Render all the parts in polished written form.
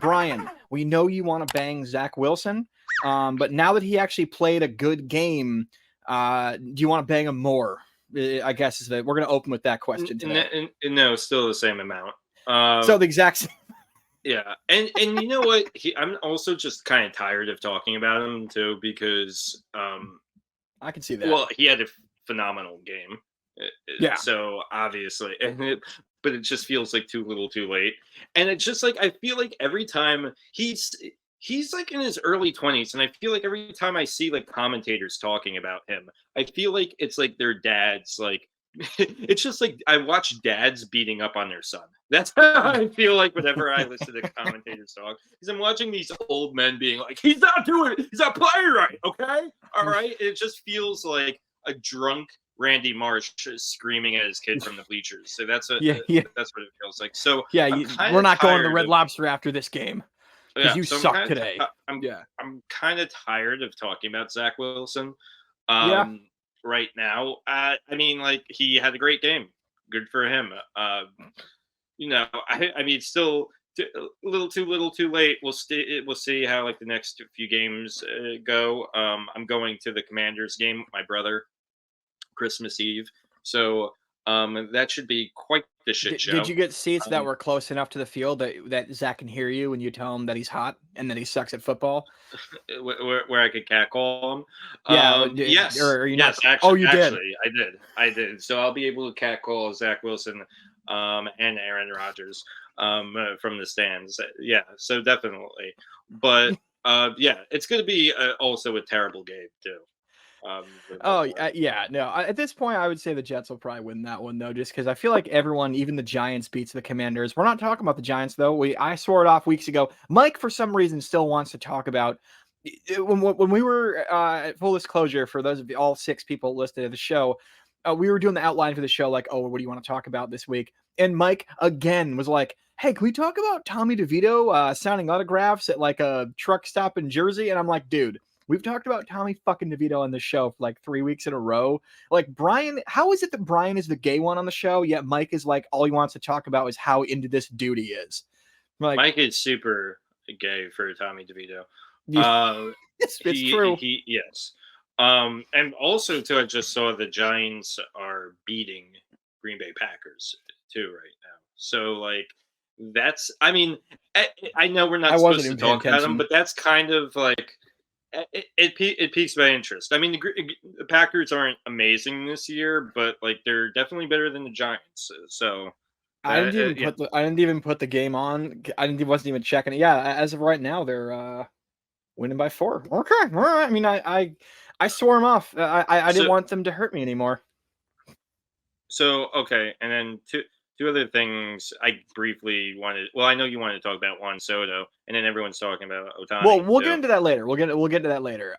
Brian, we know you want to bang Zach Wilson, but now that he actually played a good game, do you want to bang him more? I guess is that we're going to open with that question today. No, still the same amount. So the exact same. Yeah, and you know what? I'm also just kind of tired of talking about him too because I can see that. well, he had a phenomenal game. Yeah. So obviously, but it just feels like too little, too late. And it's just like I feel like every time he's like in his early 20s, and I feel like every time I see like commentators talking about him, I feel like it's like their dads like. It's just like I watch dads beating up on their son. That's how I feel like whenever I listen to commentators talk. Because I'm watching these old men being like, he's not playing right, okay? All right. It just feels like a drunk Randy Marsh screaming at his kid from the bleachers. So that's what that's what it feels like. So yeah, we're not going to the Red Lobster after this game. Because you suck today. I'm kind of tired of talking about Zach Wilson. Right now, I mean, like he had a great game. Good for him. You know, I mean, still a little too late. We'll see how like the next few games go. I'm going to the Commanders game with my brother Christmas Eve, so that should be quite the shit show. Did you get seats that were close enough to the field that Zach can hear you when you tell him that he's hot and that he sucks at football? Where I could catcall him? Yes. Or you yes. Not? Actually, you did. I did. So I'll be able to catcall Zach Wilson and Aaron Rodgers from the stands. Yeah. So definitely. But yeah, it's going to be also a terrible game too. Yeah, no. At this point, I would say the Jets will probably win that one though, just because I feel like everyone, even the Giants, beats the Commanders. We're not talking about the Giants though. I swore it off weeks ago. Mike, for some reason, still wants to talk about when we were full disclosure for those of all 6 people listed at the show. We were doing the outline for the show, like, oh, what do you want to talk about this week? And Mike again was like, hey, can we talk about Tommy DeVito signing autographs at like a truck stop in Jersey? And I'm like, dude. We've talked about Tommy fucking DeVito on the show for like 3 weeks in a row. Like Brian, how is it that Brian is the gay one on the show, yet Mike is like all he wants to talk about is how into this dude he is? Like, Mike is super gay for Tommy DeVito. It's true. Yes. And also too, I just saw the Giants are beating Green Bay Packers too right now. So like that's, I mean, I know we're not supposed to talk about them, but that's kind of like. It piques my interest. I mean, the Packers aren't amazing this year, but like they're definitely better than the Giants. So I didn't even put the game on. Wasn't even checking it. Yeah, as of right now, they're winning by 4. Okay, all right. I mean, I swore them off. I didn't want them to hurt me anymore. So okay, and then two other things I briefly wanted. Well, I know you wanted to talk about Juan Soto, and then everyone's talking about Ohtani. Well, we'll get into that later. We'll get into that later.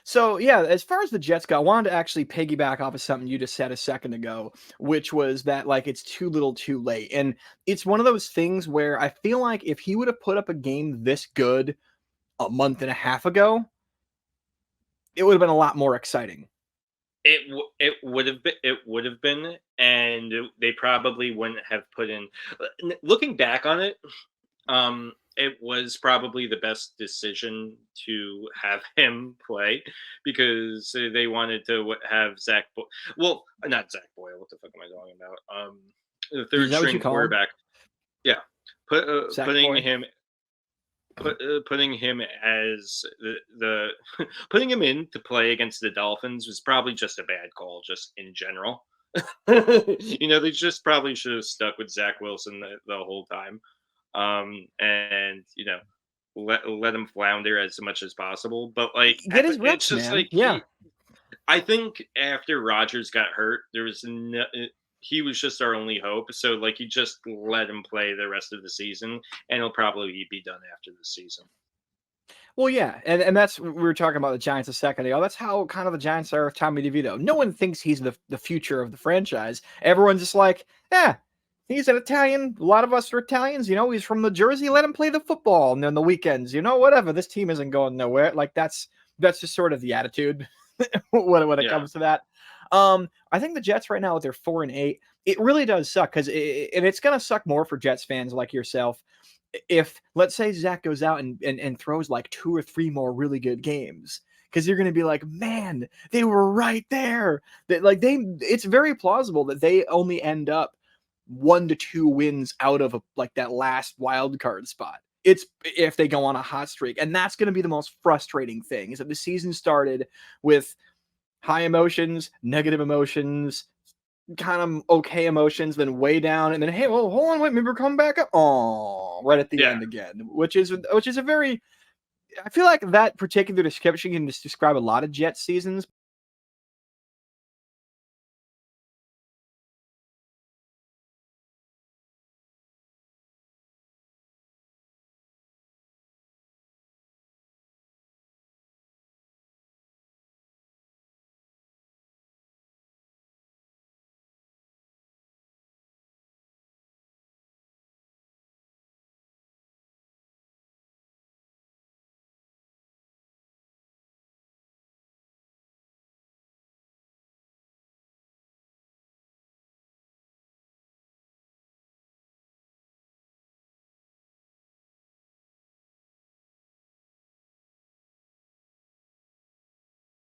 So yeah, as far as the Jets go, I wanted to actually piggyback off of something you just said a second ago, which was that like it's too little, too late, and it's one of those things where I feel like if he would have put up a game this good a month and a half ago, it would have been a lot more exciting. It would have been, and they probably wouldn't have put in. Looking back on it, it was probably the best decision to have him play because they wanted to have Zach. Well, not Zach Boyle. What the fuck am I talking about? The third string quarterback. Yeah, putting him as the putting him in to play against the Dolphins was probably just a bad call, just in general. You know, they just probably should have stuck with Zach Wilson the whole time, and you know, let him flounder as much as possible. But like, get his reps, man. Like, I think after Rodgers got hurt, there was he was just our only hope. So like, you just let him play the rest of the season, and he'll probably be done after the season. Well, yeah, and that's we were talking about the Giants a second ago. That's how kind of the Giants are with Tommy DeVito. No one thinks he's the future of the franchise. Everyone's just like, yeah, he's an Italian. A lot of us are Italians. You know, he's from New Jersey. Let him play the football. And then the weekends, you know, whatever. This team isn't going nowhere. Like that's just sort of the attitude when it comes to that. I think the Jets right now, they're 4-8. It really does suck because it's going to suck more for Jets fans like yourself if let's say Zach goes out and throws like 2 or 3 more really good games, because you're going to be like, man, they were right there. That like it's very plausible that they only end up 1 to 2 wins out of like that last wild card spot. It's if they go on a hot streak, and that's going to be the most frustrating thing, is that the season started with high emotions, negative emotions, kind of okay emotions, then way down, and then hey, well, hold on, wait, maybe we're coming back up. Oh, right at the end again, which is a very. I feel like that particular description can just describe a lot of Jets seasons.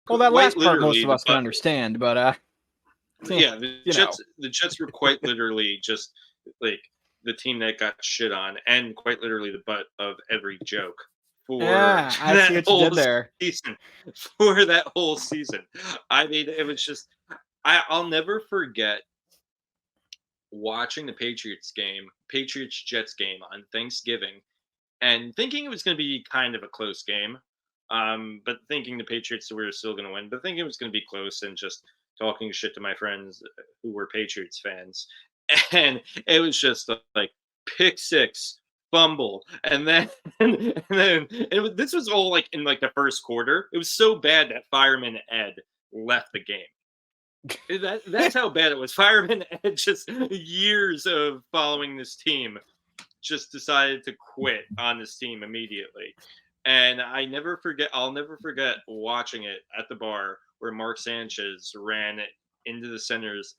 Well, that Quite last part most literally, of us can understand, but yeah, the you know, Jets were quite literally just like the team that got shit on, and quite literally the butt of every joke for yeah, I see that what you whole did there. season. For that whole season, I mean, it was just I'll never forget watching the Patriots Jets game on Thanksgiving, and thinking it was going to be kind of a close game, but thinking the Patriots were still going to win, but thinking it was going to be close, and just talking shit to my friends who were Patriots fans, and it was just like pick six, fumble, and then this was all like in like the first quarter. It was so bad that Fireman Ed left the game. That's how bad it was. Fireman Ed, just years of following this team, just decided to quit on this team immediately. And I'll never forget watching it at the bar where Mark Sanchez ran into the centers,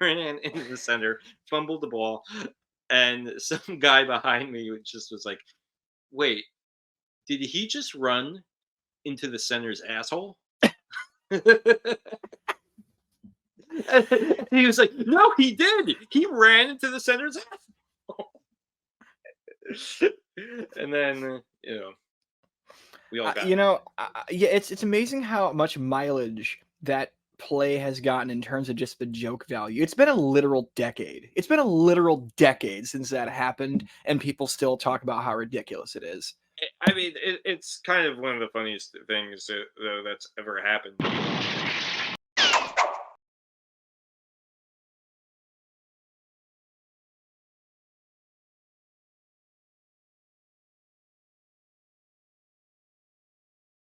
ran into the center, fumbled the ball, and some guy behind me just was like, "Wait, did he just run into the center's asshole?" And he was like, "No, he did. He ran into the center's asshole." And then we all got Yeah, it's amazing how much mileage that play has gotten in terms of just the joke value. It's been a literal decade. It's been a literal decade since that happened, and people still talk about how ridiculous it is. I mean, it's kind of one of the funniest things though that's ever happened.